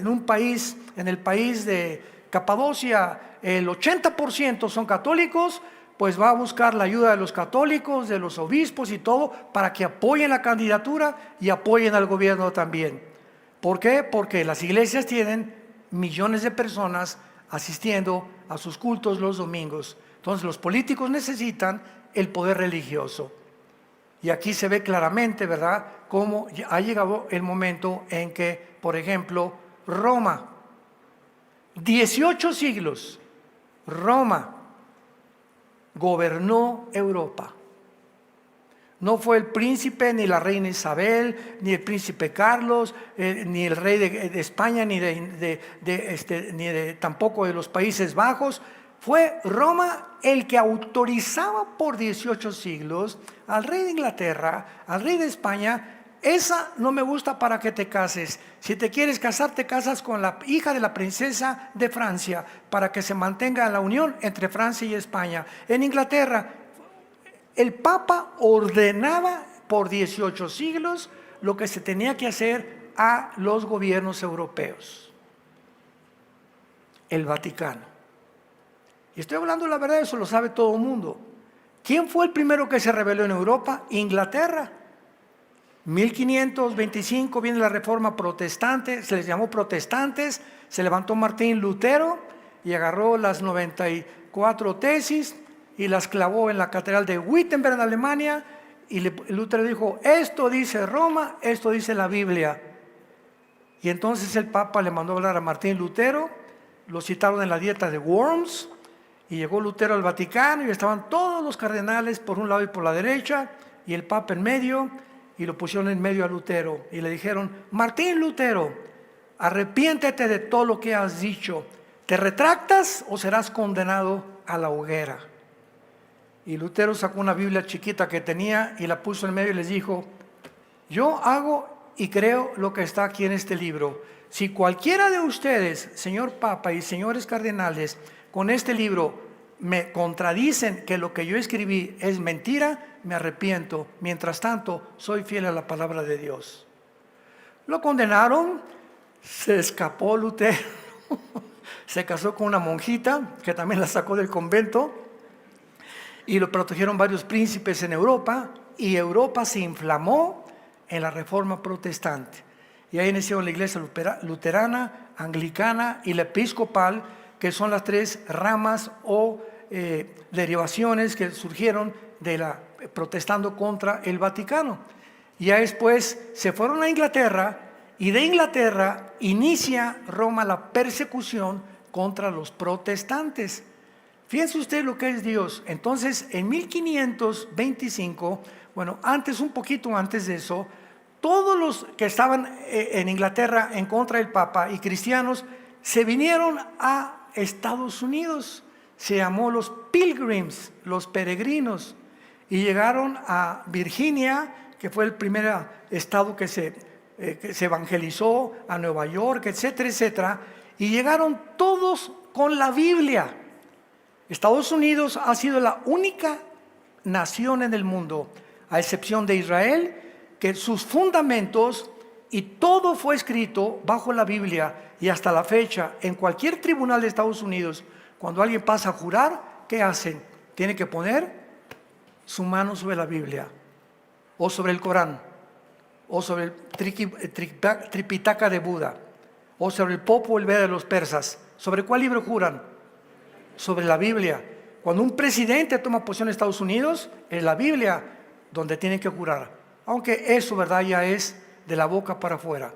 un país, en el país de Capadocia, el 80% son católicos, pues va a buscar la ayuda de los católicos, de los obispos y todo, para que apoyen la candidatura y apoyen al gobierno también. ¿Por qué? Porque las iglesias tienen millones de personas asistiendo a sus cultos los domingos. Entonces los políticos necesitan el poder religioso. Y aquí se ve claramente, ¿verdad?, cómo ha llegado el momento en que, por ejemplo, Roma, 18 siglos, Roma gobernó Europa. No fue el príncipe, ni la reina Isabel, ni el príncipe Carlos, ni el rey de España, ni tampoco de los Países Bajos. Fue Roma el que autorizaba por 18 siglos al rey de Inglaterra, al rey de España. Esa no me gusta para que te cases. Si te quieres casar, te casas con la hija de la princesa de Francia, para que se mantenga la unión entre Francia y España. En Inglaterra, el Papa ordenaba por 18 siglos lo que se tenía que hacer a los gobiernos europeos. El Vaticano. Y estoy hablando la verdad, eso lo sabe todo el mundo. ¿Quién fue el primero que se rebeló en Europa? Inglaterra. 1525 viene la Reforma Protestante, se les llamó protestantes, se levantó Martín Lutero y agarró las 94 tesis y las clavó en la catedral de Wittenberg en Alemania, y Lutero dijo: esto dice Roma, esto dice la Biblia. Y entonces el Papa le mandó a hablar a Martín Lutero, lo citaron en la dieta de Worms, y llegó Lutero al Vaticano y estaban todos los cardenales por un lado y por la derecha, y el Papa en medio, y lo pusieron en medio a Lutero y le dijeron: Martín Lutero, arrepiéntete de todo lo que has dicho, ¿te retractas o serás condenado a la hoguera? Y Lutero sacó una Biblia chiquita que tenía y la puso en medio y les dijo: yo hago y creo lo que está aquí en este libro. Si cualquiera de ustedes, señor Papa y señores cardenales, con este libro me contradicen que lo que yo escribí es mentira, me arrepiento. Mientras tanto, soy fiel a la palabra de Dios. Lo condenaron, se escapó Lutero, se casó con una monjita que también la sacó del convento, y lo protegieron varios príncipes en Europa, y Europa se inflamó en la Reforma Protestante. Y ahí nacieron la iglesia luterana, anglicana y la episcopal, que son las tres ramas o derivaciones que surgieron de la protestando contra el Vaticano. Y ya después se fueron a Inglaterra, y de Inglaterra inicia Roma la persecución contra los protestantes. Fíjense usted lo que es Dios. Entonces, en 1525, bueno, un poquito antes de eso, todos los que estaban en Inglaterra en contra del Papa y cristianos se vinieron a Estados Unidos. Se llamó los Pilgrims, los peregrinos, y llegaron a Virginia, que fue el primer estado que se evangelizó, a Nueva York, etcétera, etcétera, y llegaron todos con la Biblia. Estados Unidos ha sido la única nación en el mundo, a excepción de Israel, que sus fundamentos y todo fue escrito bajo la Biblia. Y hasta la fecha, en cualquier tribunal de Estados Unidos, cuando alguien pasa a jurar, ¿qué hacen? Tiene que poner su mano sobre la Biblia, o sobre el Corán, o sobre el Tripitaka de Buda, o sobre el Popol Vuh de los persas. ¿Sobre cuál libro juran? Sobre la Biblia. Cuando un presidente toma posición en Estados Unidos, es la Biblia donde tienen que jurar. Aunque eso, ¿verdad?, ya es de la boca para afuera,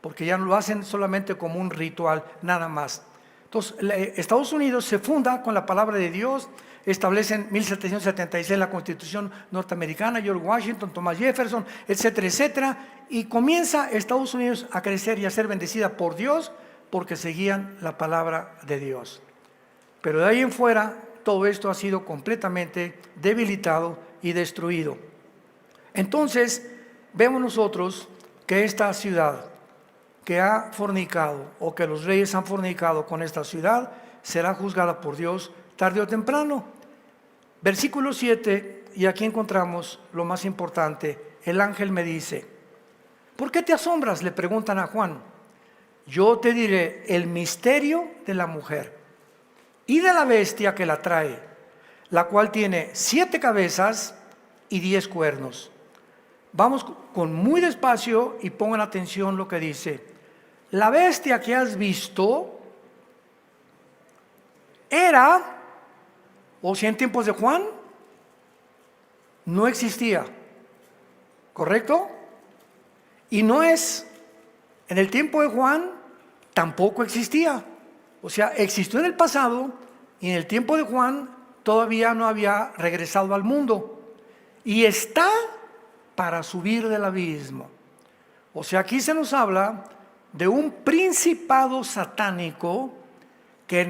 porque ya no lo hacen solamente como un ritual, nada más. Entonces, Estados Unidos se funda con la palabra de Dios, establece en 1776 la Constitución norteamericana, George Washington, Thomas Jefferson, etcétera, etcétera, y comienza Estados Unidos a crecer y a ser bendecida por Dios porque seguían la palabra de Dios. Pero de ahí en fuera, todo esto ha sido completamente debilitado y destruido. Entonces, vemos nosotros que esta ciudad que ha fornicado, o que los reyes han fornicado con esta ciudad, será juzgada por Dios tarde o temprano. Versículo 7, y aquí encontramos lo más importante. El ángel me dice: ¿por qué te asombras?, le preguntan a Juan. Yo te diré el misterio de la mujer y de la bestia que la trae, la cual tiene 7 cabezas y 10 cuernos. Vamos con muy despacio y pongan atención lo que dice. La bestia que has visto era, o si en tiempos de Juan, no existía, ¿correcto? Y no es, en el tiempo de Juan, tampoco existía. O sea, existió en el pasado y en el tiempo de Juan todavía no había regresado al mundo. Y está para subir del abismo. O sea, aquí se nos habla de un principado satánico que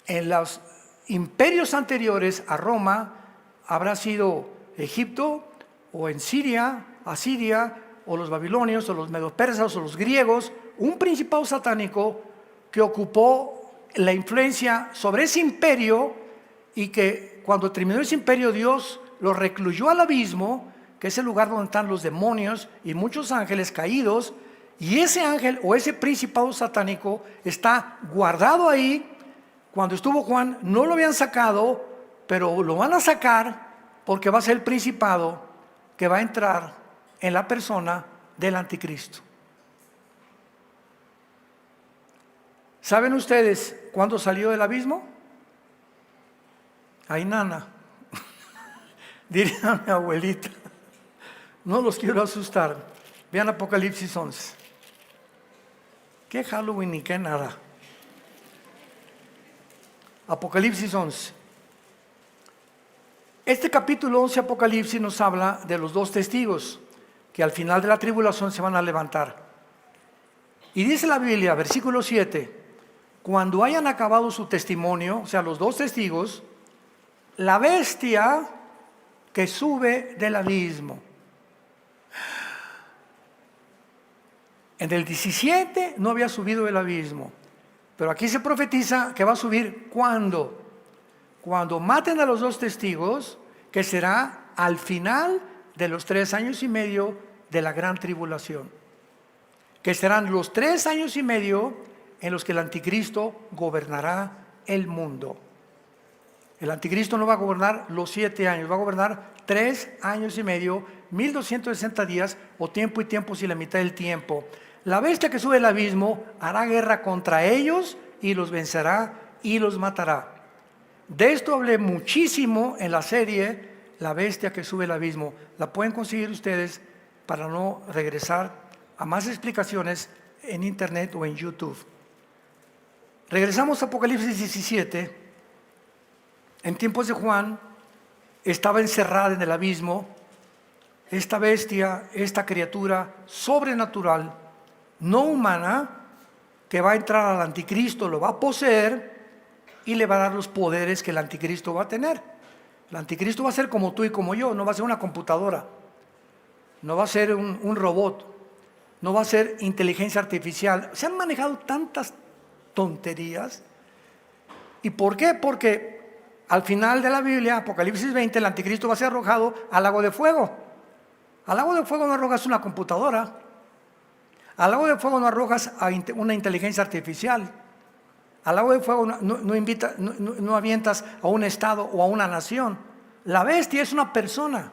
en los imperios anteriores a Roma habrá sido Egipto, o en Siria, Asiria, o los babilonios, o los medopersas, o los griegos, un principado satánico que ocupó la influencia sobre ese imperio, y que cuando terminó ese imperio Dios lo recluyó al abismo, que es el lugar donde están los demonios y muchos ángeles caídos, y ese ángel o ese principado satánico está guardado ahí. Cuando estuvo Juan no lo habían sacado, pero lo van a sacar porque va a ser el principado que va a entrar en la persona del anticristo. ¿Saben ustedes cuándo salió del abismo? Ay, nana, diría mi abuelita. No los quiero asustar. Vean Apocalipsis 11. ¿Qué Halloween ni qué nada? Apocalipsis 11. Este capítulo 11 Apocalipsis nos habla de los 2 testigos que al final de la tribulación se van a levantar. Y dice la Biblia, versículo 7, cuando hayan acabado su testimonio, o sea, los 2 testigos, la bestia que sube del abismo. En el 17 no había subido del abismo, pero aquí se profetiza que va a subir ¿cuándo? Cuando maten a los 2 testigos, que será al final de los 3 años y medio de la gran tribulación, que serán los 3 años y medio en los que el anticristo gobernará el mundo. El anticristo no va a gobernar los 7 años, va a gobernar 3 años y medio, 1260 días, o tiempo y tiempo si la mitad del tiempo. La bestia que sube del abismo hará guerra contra ellos y los vencerá y los matará. De esto hablé muchísimo en la serie La bestia que sube del abismo. La pueden conseguir ustedes para no regresar a más explicaciones en internet o en YouTube. Regresamos a Apocalipsis 17. En tiempos de Juan estaba encerrada en el abismo esta bestia, esta criatura sobrenatural, no humana, que va a entrar al anticristo, lo va a poseer y le va a dar los poderes que el anticristo va a tener. El anticristo va a ser como tú y como yo, no va a ser una computadora, no va a ser un robot, no va a ser inteligencia artificial. Se han manejado tantas tonterías. ¿Y por qué? Porque al final de la Biblia, Apocalipsis 20, el anticristo va a ser arrojado al lago de fuego. Al lago de fuego no arrojas una computadora. Al lago de fuego no arrojas a una inteligencia artificial. Al lago de fuego no avientas a un estado o a una nación. La bestia es una persona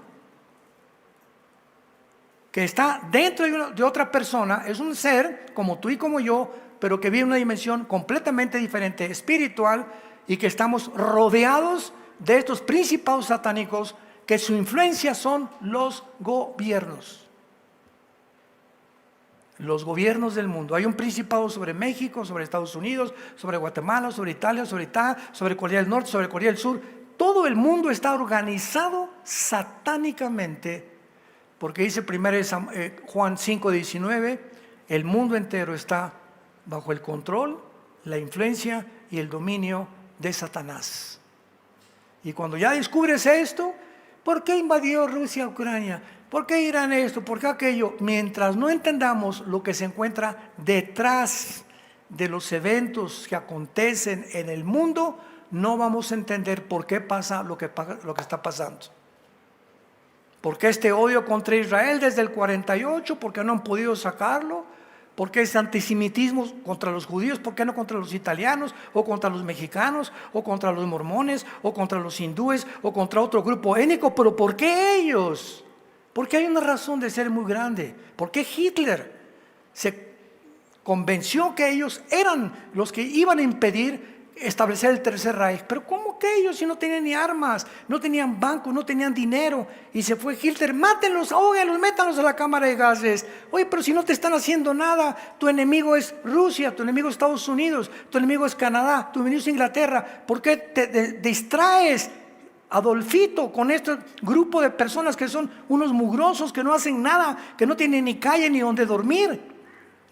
que está dentro de otra persona. Es un ser como tú y como yo, pero que vive en una dimensión completamente diferente, espiritual, y que estamos rodeados de estos principados satánicos que su influencia son los gobiernos. Los gobiernos del mundo. Hay un principado sobre México, sobre Estados Unidos, sobre Guatemala, sobre Italia, sobre Corea del Norte, sobre Corea del Sur. Todo el mundo está organizado satánicamente, porque dice 1 Juan 5:19, el mundo entero está bajo el control, la influencia y el dominio de Satanás. Y cuando ya descubres esto, ¿por qué invadió Rusia a Ucrania? ¿Por qué Irán esto? ¿Por qué aquello? Mientras no entendamos lo que se encuentra detrás de los eventos que acontecen en el mundo, no vamos a entender por qué pasa lo que está pasando. ¿Por qué este odio contra Israel desde el 48? ¿Por qué no han podido sacarlo? ¿Por qué ese antisemitismo contra los judíos? ¿Por qué no contra los italianos? ¿O contra los mexicanos? ¿O contra los mormones? ¿O contra los hindúes? ¿O contra otro grupo étnico? ¿Pero por qué ellos? Porque hay una razón de ser muy grande. ¿Por qué Hitler se convenció que ellos eran los que iban a impedir establecer el Tercer Reich? Pero ¿cómo que ellos, si no tenían ni armas, no tenían bancos, no tenían dinero? Y se fue Hitler: mátenlos, ahóguenlos, métanlos a la cámara de gases. Oye, pero si no te están haciendo nada, tu enemigo es Rusia, tu enemigo es Estados Unidos, tu enemigo es Canadá, tu enemigo es Inglaterra. ¿Por qué te distraes, Adolfito, con este grupo de personas que son unos mugrosos, que no hacen nada, que no tienen ni calle ni donde dormir?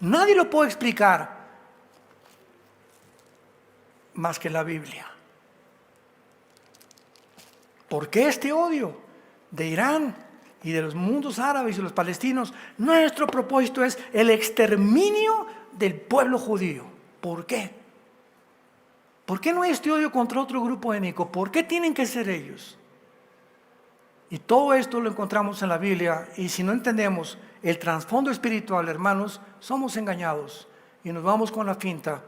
Nadie lo puede explicar más que la Biblia. ¿Por qué este odio de Irán y de los mundos árabes y los palestinos? Nuestro propósito es el exterminio del pueblo judío. ¿Por qué? ¿Por qué no hay este odio contra otro grupo étnico? ¿Por qué tienen que ser ellos? Y todo esto lo encontramos en la Biblia, y si no entendemos el trasfondo espiritual, hermanos, somos engañados y nos vamos con la finta.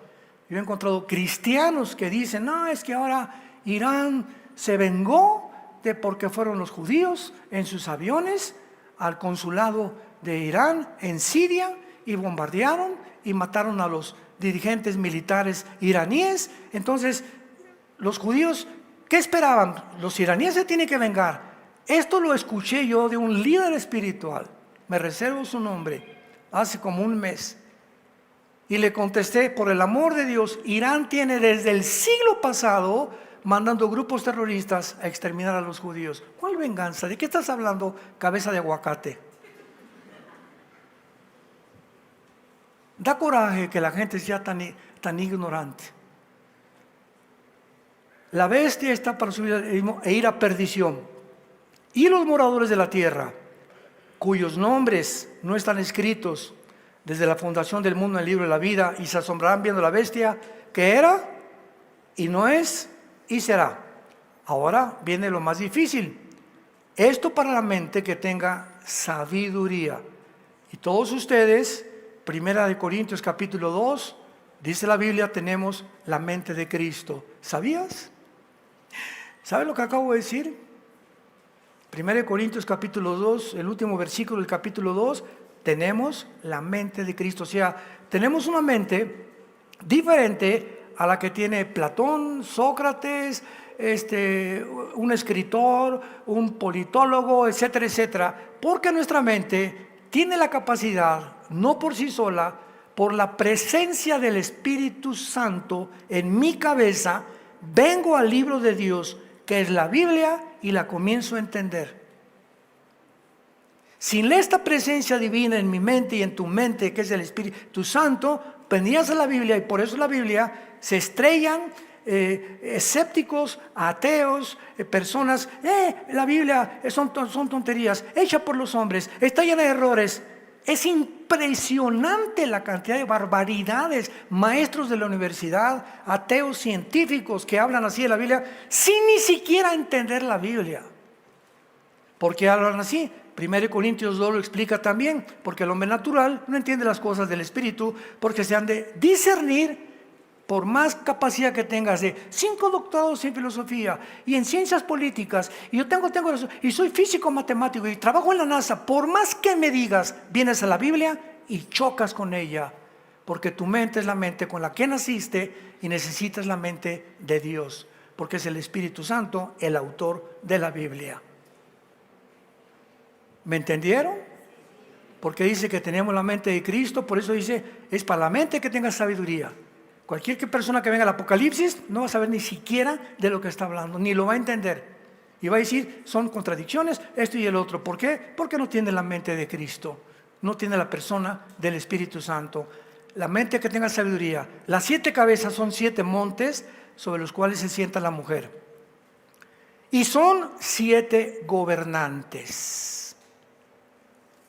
Yo he encontrado cristianos que dicen: no, es que ahora Irán se vengó de porque fueron los judíos en sus aviones al consulado de Irán en Siria y bombardearon y mataron a los dirigentes militares iraníes. Entonces, los judíos, ¿qué esperaban? Los iraníes se tienen que vengar. Esto lo escuché yo de un líder espiritual, me reservo su nombre, hace como un mes. Y le contesté: por el amor de Dios, Irán tiene desde el siglo pasado mandando grupos terroristas a exterminar a los judíos. ¿Cuál venganza? ¿De qué estás hablando, cabeza de aguacate? Da coraje que la gente sea tan ignorante. La bestia está para subir e ir a perdición. Y los moradores de la tierra, cuyos nombres no están escritos desde la fundación del mundo en el libro de la vida, y se asombrarán viendo la bestia que era y no es y será. Ahora viene lo más difícil. Esto para la mente que tenga sabiduría. Y todos ustedes, 1 Corintios capítulo 2, dice la Biblia, tenemos la mente de Cristo. ¿Sabías? ¿Sabes lo que acabo de decir? 1 Corintios capítulo 2, el último versículo del capítulo 2, tenemos la mente de Cristo. O sea, tenemos una mente diferente a la que tiene Platón, Sócrates, un escritor, un politólogo, etcétera, etcétera. Porque nuestra mente tiene la capacidad, no por sí sola, por la presencia del Espíritu Santo en mi cabeza, vengo al libro de Dios, que es la Biblia, y la comienzo a entender. Sin esta presencia divina en mi mente y en tu mente, que es el Espíritu Santo, vendrías a la Biblia, y por eso la Biblia se estrellan escépticos, ateos, personas: la Biblia son tonterías, hecha por los hombres, está llena de errores. Es impresionante la cantidad de barbaridades, maestros de la universidad, ateos científicos que hablan así de la Biblia sin ni siquiera entender la Biblia. ¿Por qué hablan así? 1 Corintios 2 lo explica también, porque el hombre natural no entiende las cosas del Espíritu, porque se han de discernir. Por más capacidad que tengas de 5 doctorados en filosofía y en ciencias políticas, y yo tengo eso, y soy físico matemático y trabajo en la NASA, por más que me digas, vienes a la Biblia y chocas con ella, porque tu mente es la mente con la que naciste y necesitas la mente de Dios, porque es el Espíritu Santo el autor de la Biblia. ¿Me entendieron? Porque dice que tenemos la mente de Cristo, por eso dice, es para la mente que tenga sabiduría. Cualquier persona que venga al Apocalipsis no va a saber ni siquiera de lo que está hablando, ni lo va a entender. Y va a decir, son contradicciones, esto y el otro. ¿Por qué? Porque no tiene la mente de Cristo, no tiene la persona del Espíritu Santo. La mente que tenga sabiduría. Las 7 cabezas son 7 montes sobre los cuales se sienta la mujer. Y son 7 gobernantes.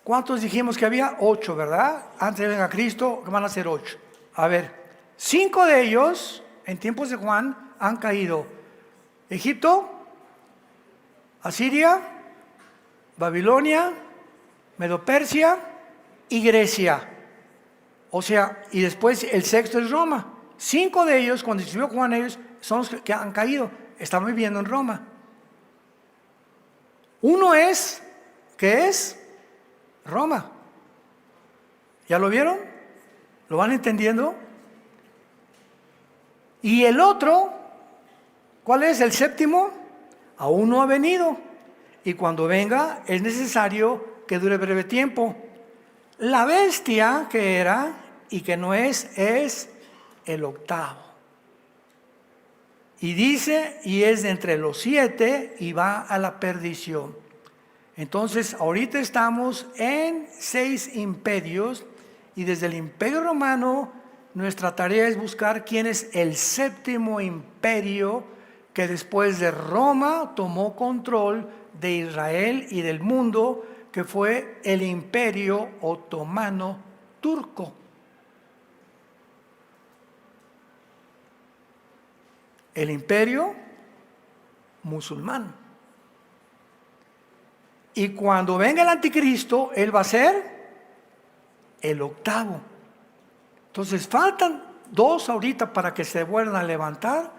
¿Cuántos dijimos que había? 8, ¿verdad? Antes de venga Cristo van a ser 8. A ver. 5 de ellos, en tiempos de Juan, han caído: Egipto, Asiria, Babilonia, Medo-Persia y Grecia. O sea, y después el sexto es Roma. 5 de ellos, cuando escribió Juan, ellos son los que han caído. Están viviendo en Roma. Uno es, ¿qué es? Roma. ¿Ya lo vieron? ¿Lo van entendiendo? Y el otro, ¿cuál es? El séptimo, aún no ha venido. Y cuando venga es necesario que dure breve tiempo. La bestia que era y que no es el octavo. Y dice, y es de entre los 7 y va a la perdición. Entonces, ahorita estamos en 6 imperios, y desde el Imperio Romano nuestra tarea es buscar quién es el séptimo imperio que después de Roma tomó control de Israel y del mundo, que fue el Imperio Otomano Turco. El imperio musulmán. Y cuando venga el anticristo, él va a ser el octavo. Entonces faltan 2 ahorita para que se vuelvan a levantar,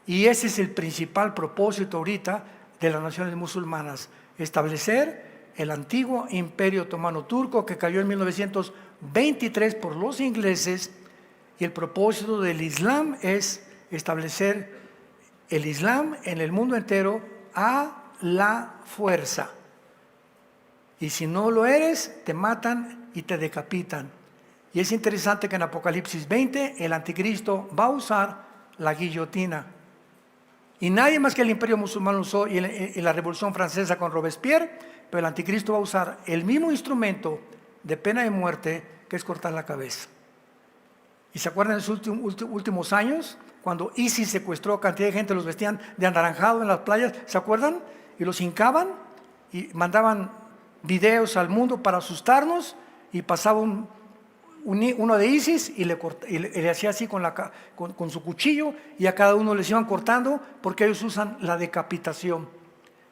y ese es el principal propósito ahorita de las naciones musulmanas: establecer el antiguo imperio otomano turco que cayó en 1923 por los ingleses, y el propósito del Islam es establecer el Islam en el mundo entero a la fuerza. Y si no lo eres, te matan y te decapitan. Y es interesante que en Apocalipsis 20 el anticristo va a usar la guillotina. Y nadie más que el imperio musulmán lo usó, y la Revolución Francesa con Robespierre, pero el anticristo va a usar el mismo instrumento de pena de muerte, que es cortar la cabeza. ¿Y se acuerdan de esos últimos años? Cuando ISIS secuestró a cantidad de gente, los vestían de anaranjado en las playas, ¿se acuerdan? Y los hincaban y mandaban videos al mundo para asustarnos, y pasaba uno de ISIS y le hacía así con su cuchillo, y a cada uno les iban cortando, porque ellos usan la decapitación.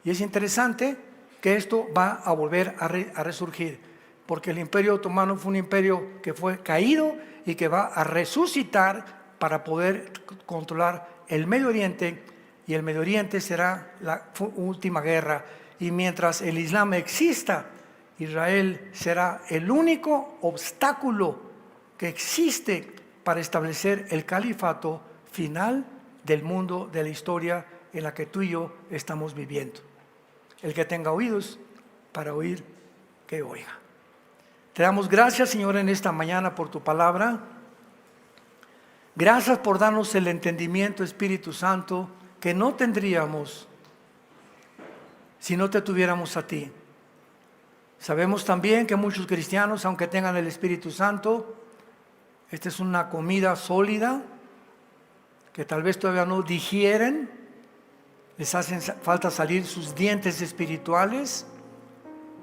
Y es interesante que esto va a volver a resurgir, porque el imperio otomano fue un imperio que fue caído y que va a resucitar para poder controlar el Medio Oriente, y el Medio Oriente será la última guerra. Y mientras el Islam exista, Israel será el único obstáculo que existe para establecer el califato final del mundo, de la historia en la que tú y yo estamos viviendo. El que tenga oídos para oír, que oiga. Te damos gracias, Señor, en esta mañana por tu palabra. Gracias por darnos el entendimiento, Espíritu Santo, que no tendríamos si no te tuviéramos a ti. Sabemos también que muchos cristianos, aunque tengan el Espíritu Santo, esta es una comida sólida que tal vez todavía no digieren, les hacen falta salir sus dientes espirituales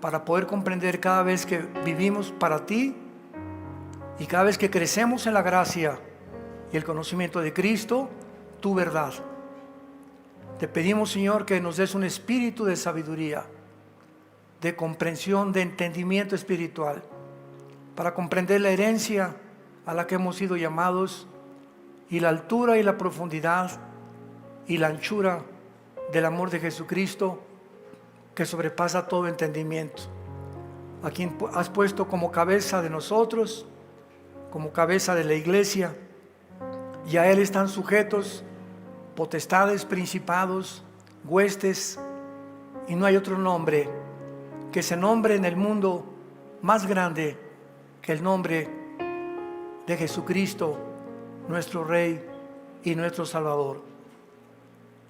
para poder comprender cada vez que vivimos para ti, y cada vez que crecemos en la gracia y el conocimiento de Cristo, tu verdad. Te pedimos, Señor, que nos des un espíritu de sabiduría, de comprensión, de entendimiento espiritual, para comprender la herencia a la que hemos sido llamados, y la altura y la profundidad y la anchura del amor de Jesucristo, que sobrepasa todo entendimiento, a quien has puesto como cabeza de nosotros, como cabeza de la iglesia, y a Él están sujetos potestades, principados, huestes, y no hay otro nombre que se nombre en el mundo más grande que el nombre de Jesucristo, nuestro Rey y nuestro Salvador.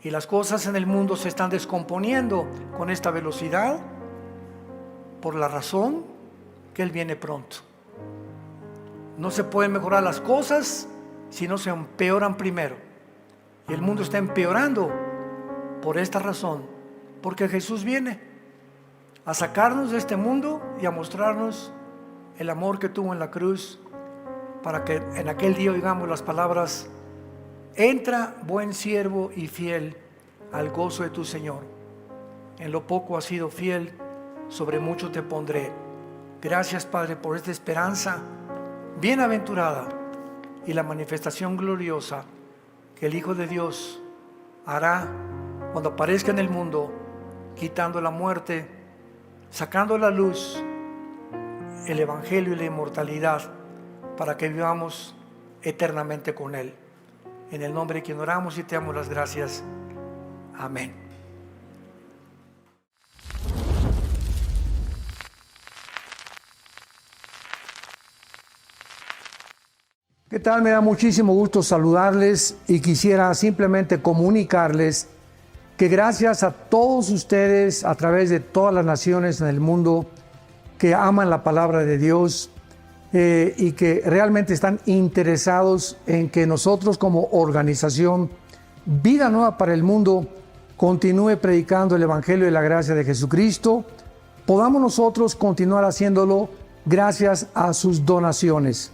Y las cosas en el mundo se están descomponiendo con esta velocidad por la razón que Él viene pronto. No se pueden mejorar las cosas si no se empeoran primero. Y el mundo está empeorando por esta razón, porque Jesús viene a sacarnos de este mundo y a mostrarnos el amor que tuvo en la cruz, para que en aquel día oigamos las palabras: entra, buen siervo y fiel, al gozo de tu Señor. En lo poco has sido fiel, sobre mucho te pondré. Gracias, Padre, por esta esperanza bienaventurada y la manifestación gloriosa que el Hijo de Dios hará cuando aparezca en el mundo, quitando la muerte, sacando a la luz el Evangelio y la inmortalidad, para que vivamos eternamente con Él. En el nombre de quien oramos y te damos las gracias. Amén. ¿Qué tal? Me da muchísimo gusto saludarles y quisiera simplemente comunicarles que gracias a todos ustedes a través de todas las naciones en el mundo que aman la palabra de Dios y que realmente están interesados en que nosotros como organización Vida Nueva para el Mundo continúe predicando el Evangelio de la gracia de Jesucristo, podamos nosotros continuar haciéndolo gracias a sus donaciones.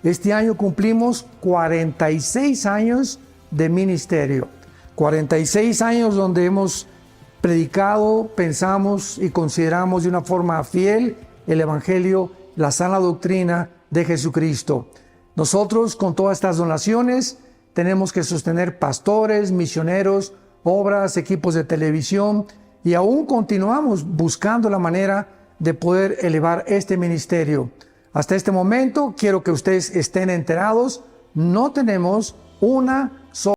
Este año cumplimos 46 años de ministerio, 46 años donde hemos predicado, pensamos y consideramos de una forma fiel el Evangelio, la sana doctrina de Jesucristo. Nosotros con todas estas donaciones tenemos que sostener pastores, misioneros, obras, equipos de televisión y aún continuamos buscando la manera de poder elevar este ministerio. Hasta este momento quiero que ustedes estén enterados, no tenemos una sola